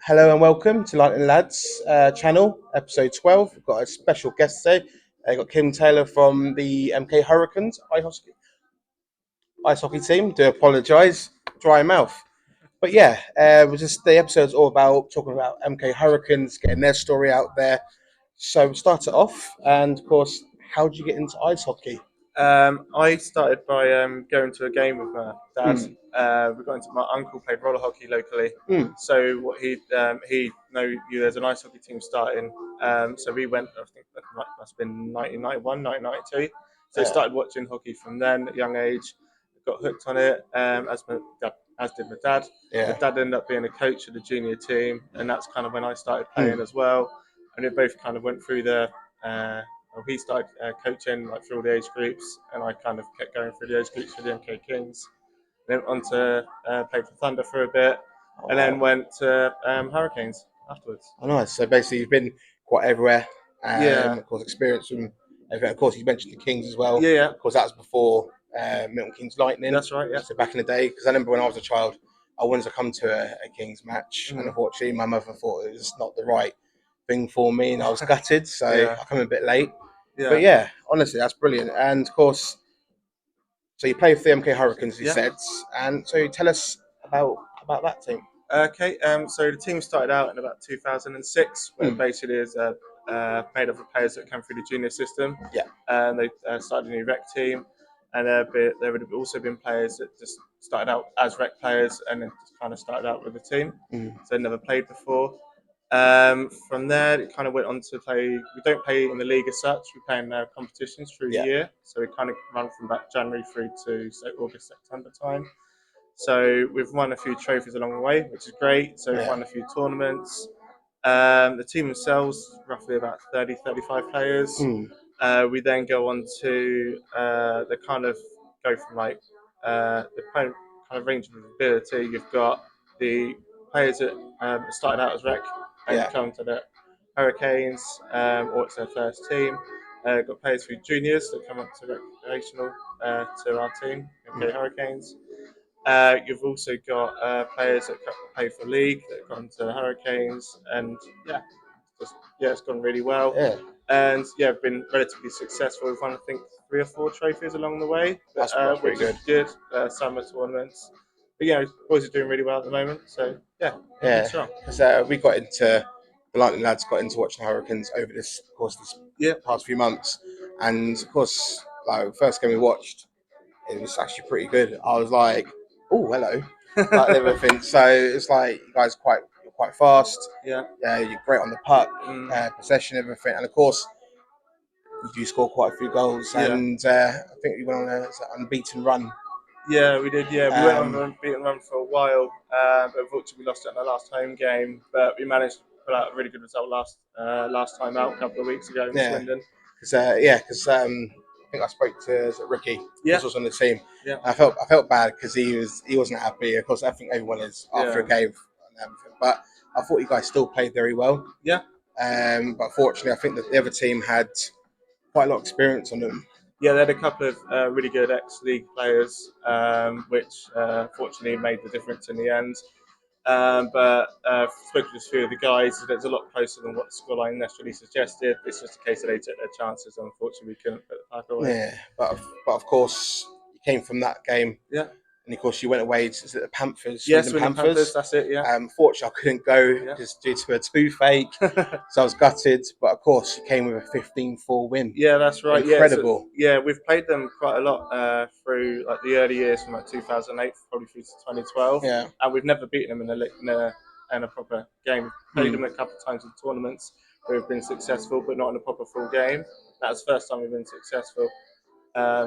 Hello and welcome to Lightning Ladz channel, episode 12. We've got a special guest today. We've got Kim Taylor from the MK Hurricanes ice hockey team. Do apologise, dry mouth. But yeah, the episode's all about talking about MK Hurricanes, getting their story out there. So we'll start it off, and of course, how did you get into ice hockey? I started by going to a game with my dad. Mm. We got into my uncle played roller hockey locally, Mm. so what he knew there's an ice hockey team starting. So we went. I think that must have been 1991, 1992. So Yeah. started watching hockey from then at a young age. Got hooked on it, as did my dad. My Yeah. dad ended up being a coach of the junior team, and that's kind of when I started playing Mm. as well. And we both kind of went through the he started coaching like through all the age groups, and I kind of kept going through the age groups for the MK Kings. Then went on to play for Thunder for a bit, Oh, and then wow. went to Hurricanes afterwards. Oh, nice. So basically, you've been quite everywhere. Yeah, Of course, experience from everywhere. Of course, you mentioned the Kings as well. yeah, yeah. Of course, that was before Milton Keynes Lightning. That's right. Yeah. So back in the day, because I remember when I was a child, I wanted to come to a Kings match, and Mm. unfortunately, my mother thought it was not the right thing for me, and I was gutted. So Yeah, I come a bit late. But yeah, yeah, honestly, that's brilliant. And of course, so you play for the MK Hurricanes, as you yeah. said, and so tell us about that team. Okay, so the team started out in about 2006, where Hmm. basically is made up of players that come through the junior system. Yeah. And they started a new rec team, and there would have also been players that just started out as rec players and then just kind of started out with the team, Hmm. so they never played before. From there, it kind of went on to play. We don't play in the league as such. We play in competitions through the Yeah. year, so we kind of run from about January through to say August, September time. So we've won a few trophies along the way, which is great. So we've Yeah. won a few tournaments. The team themselves, roughly about 30, 35 players. Hmm. We then go on to the kind of go from like the kind of range of ability. You've got the players that started out as rec and Yeah. come to the Hurricanes, or it's their first team. Got players through juniors that come up to recreational to our team, Hmm. MK Hurricanes. You've also got players that play for league that have gone to the Hurricanes, and it's gone really well. Yeah. And yeah, been relatively successful. We've won I think 3 or 4 trophies along the way, That's pretty which is good. good. Summer tournaments, but yeah, boys are doing really well at the moment. So yeah, keeping Yeah, strong. because we got into the Lightning Lads got into watching the Hurricanes over this of course this Yeah, past few months, and of course, like first game we watched, it was actually pretty good. I was like, oh hello, like everything. So it's like you guys you're quite fast. yeah. Yeah, you're great on the puck, Mm. possession, everything, and of course you do score quite a few goals. Yeah, And I think we went on an unbeaten run. yeah, we did. Yeah, we went on Um, an unbeaten run for a while, but unfortunately we lost it in our last home game. But we managed to pull out a really good result last time out a couple of weeks ago in yeah, Swindon. because I think I spoke to is it Ricky, Yeah, who's also on the team. yeah, I felt bad because he wasn't happy. Of course, I think everyone is after a yeah, game and everything. But I thought you guys still played very well. yeah. But fortunately, I think that the other team had quite a lot of experience on them. Yeah, they had a couple of really good ex-league players, which fortunately made the difference in the end. But spoken to a few of the guys, it's a lot closer than what the scoreline necessarily suggested. It's just a case that they took their chances. Unfortunately, we couldn't put the puck away. Yeah, but of course, you came from that game. Yeah. And of course, you went away to the Panthers, Yeah, Swindon Swindon Panthers. Panthers. That's it. Yeah. Fortunately, I couldn't go Yeah. just due to a toothache, so I was gutted. But of course, you came with a 15-4 win. Yeah, that's right. Yeah, so Incredible. yeah, we've played them quite a lot through like the early years from like 2008, probably through to 2012, Yeah. and we've never beaten them in a proper game. We've played Hmm. them a couple of times in tournaments where we've been successful, but not in a proper full game. That was the first time we've been successful.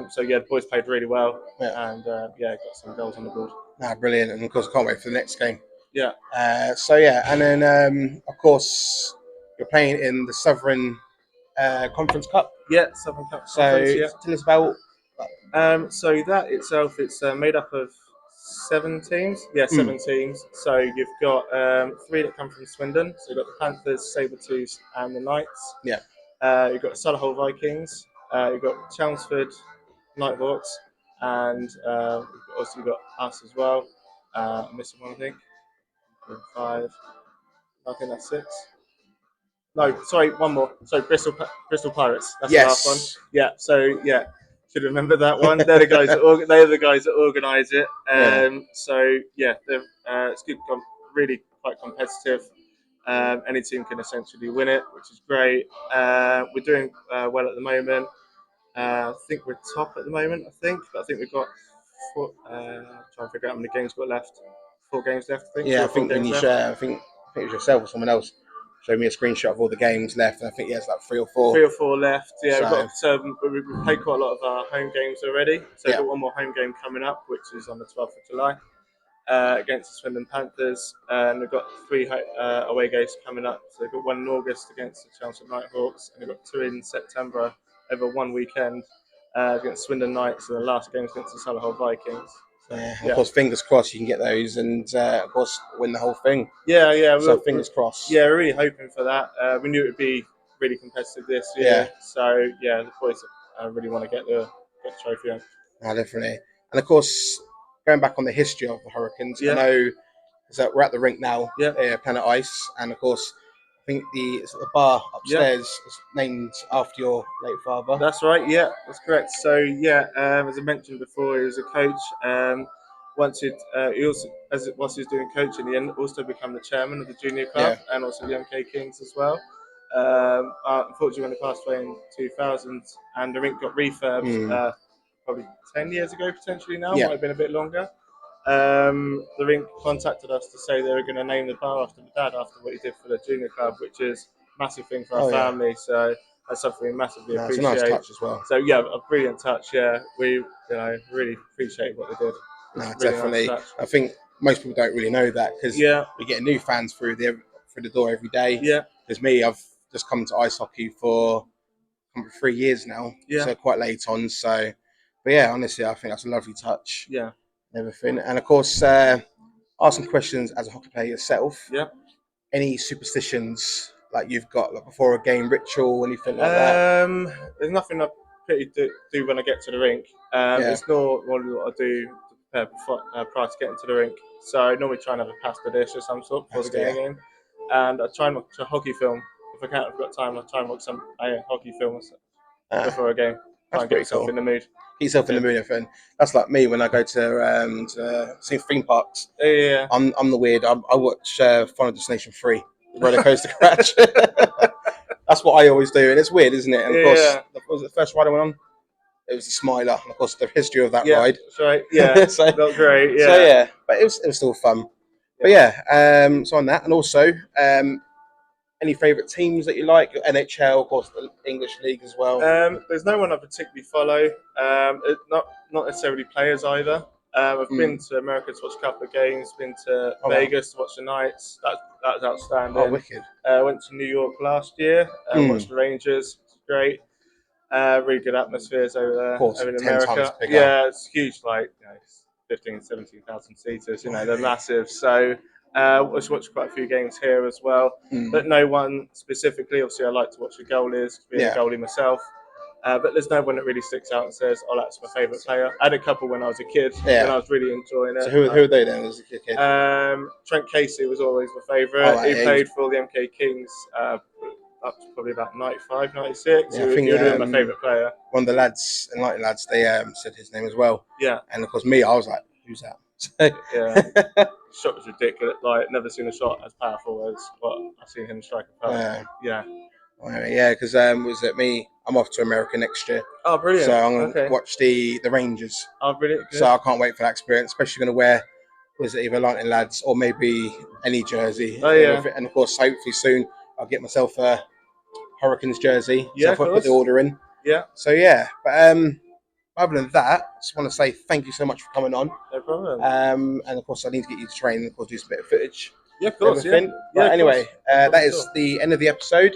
So yeah, the boys played really well, Yeah. and yeah, got some goals on the board. Nah, brilliant. And of course, I can't wait for the next game. Yeah, So yeah, and then of course, you're playing in the Sovereign Conference Cup. yeah, Southern Cup Conference. So Yeah. tell us about. So that itself, it's made up of 7 teams. Yeah, Mm, 7 teams. So you've got 3 that come from Swindon. So you've got the Panthers, Sabretooths, and the Knights. yeah. You've got Solihull Vikings. You've got Chelmsford Nighthawks, and you've got us as well. I'm missing one, I think. 5. I think that's 6. No, sorry, one more. So Bristol Pirates. That's the last one. Yes. Yeah. So yeah, should remember that one. They're the guys that they're the guys that organise it. Yeah. So yeah, it's good. Really quite competitive. Any team can essentially win it, which is great. We're doing well at the moment. I think we're top at the moment. But I think we've got trying to figure out how many games we've got left. 4 games left. I think. Yeah, 3 I or 4 think when games you left. share, I think it was yourself or someone else showed me a screenshot of all the games left, and I think it's like 3 or 4. 3 or 4 left. Yeah, So we've got we've played quite a lot of our home games already. So we've yeah, got one more home game coming up, which is on the 12th of July against the Swindon Panthers, and we've got 3 away games coming up. So we've got one in August against the Chelsea Nighthawks, and we've got 2 in September over one weekend against Swindon Knights, and the last game against the Solihull Vikings. So, yeah. Of yeah. course, fingers crossed you can get those, and of course win the whole thing. Yeah. So fingers crossed. Yeah, we're really hoping for that. We knew it would be really competitive this year. Yeah. So yeah, the boys really want to get the trophy home. No, definitely. And of course, going back on the history of the Hurricanes, Yeah. I know that we're at the rink now, Yeah. Planet Ice, and of course, I think the bar upstairs is named after your late father. That's right. Yeah, that's correct. So yeah, as I mentioned before, he was a coach. He also, whilst he was doing coaching, he also became the chairman of the junior club and also the MK Kings as well. Unfortunately, when he passed away in 2000, and the rink got refurbed probably 10 years ago, potentially now, might have been a bit longer. The rink contacted us to say they were going to name the bar after my dad after what he did for the junior club, which is a massive thing for our family. So that's something we massively appreciate. It's a nice touch as well. So yeah, a brilliant touch. Yeah, we really appreciate what they did. No, Really definitely. Nice touch. I think most people don't really know that because we get new fans through the door every day. Yeah. Because me, I've just come to ice hockey for 3 years now. Yeah. So quite late on. So, but yeah, honestly, I think that's a lovely touch. Yeah. And everything, and of course, ask some questions as a hockey player yourself. Yeah. Any superstitions like you've got like before a game ritual, anything like that? There's nothing I particularly do when I get to the rink. It's not what I do to prepare prior to getting to the rink. So I normally try and have a pasta dish of some sort before the game. And I try and watch a hockey film. If I can't, if I've got time, I try and watch some hockey films before a game. Try and get myself in the mood. Get yourself in the mood, everything. That's like me when I go to see theme parks. Yeah. I'm the weird. I watch Final Destination 3, Roller Coaster Crash. That's what I always do, and it's weird, isn't it? And of course, was it the first ride I went on? It was the Smiler, and of course, the history of that ride. That's right. Yeah, so, not great. Yeah. So yeah, but it was still fun. But yeah, so on that, and also, any favourite teams that you like? NHL, of course, the English league as well. There's no one I particularly follow. Not necessarily players either. I've been to America to watch a couple of games. Been to Vegas to watch the Knights. That was outstanding. Oh, wicked! Went to New York last year. Watched the Rangers. It was great. Really good atmospheres over there. Of course, over in 10 America. times bigger. Yeah, it's huge. Like 15,000, 17,000 seaters. They're massive. So. Watched quite a few games here as well, but no one specifically. Obviously, I like to watch the goalies, being a goalie myself. But there's no one that really sticks out and says, "Oh, that's my favourite player." I had a couple when I was a kid, and I was really enjoying it. So who are they then as a kid? Trent Casey was always my favourite. He played for the MK Kings up to probably about 95, 96. Yeah, I think he would have been my favourite player. One of the lads in Lightning Ladz, they said his name as well. Yeah. And of course, me, I was like, "Who's that?" Yeah. Shot was ridiculous. Like, never seen a shot as powerful as what I've seen him strike apart. Yeah. Yeah, because was it me? I'm off to America next year. Oh, brilliant! So I'm going to watch the Rangers. Oh, brilliant! Good. So I can't wait for that experience. Especially going to wear either Lightning Ladz or maybe any jersey. Oh yeah. And of course, hopefully soon I'll get myself a Hurricanes jersey. Yeah, so I'll put the order in. Yeah. So yeah, but other than that, I just want to say thank you so much for coming on. No problem. And of course, I need to get you to train and of course do some bit of footage. Yeah, of course. Everything. Yeah. But anyway, that is the end of the episode.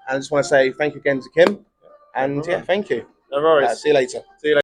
And I just want to say thank you again to Kim. And yeah, thank you. No worries. See you later. See you later.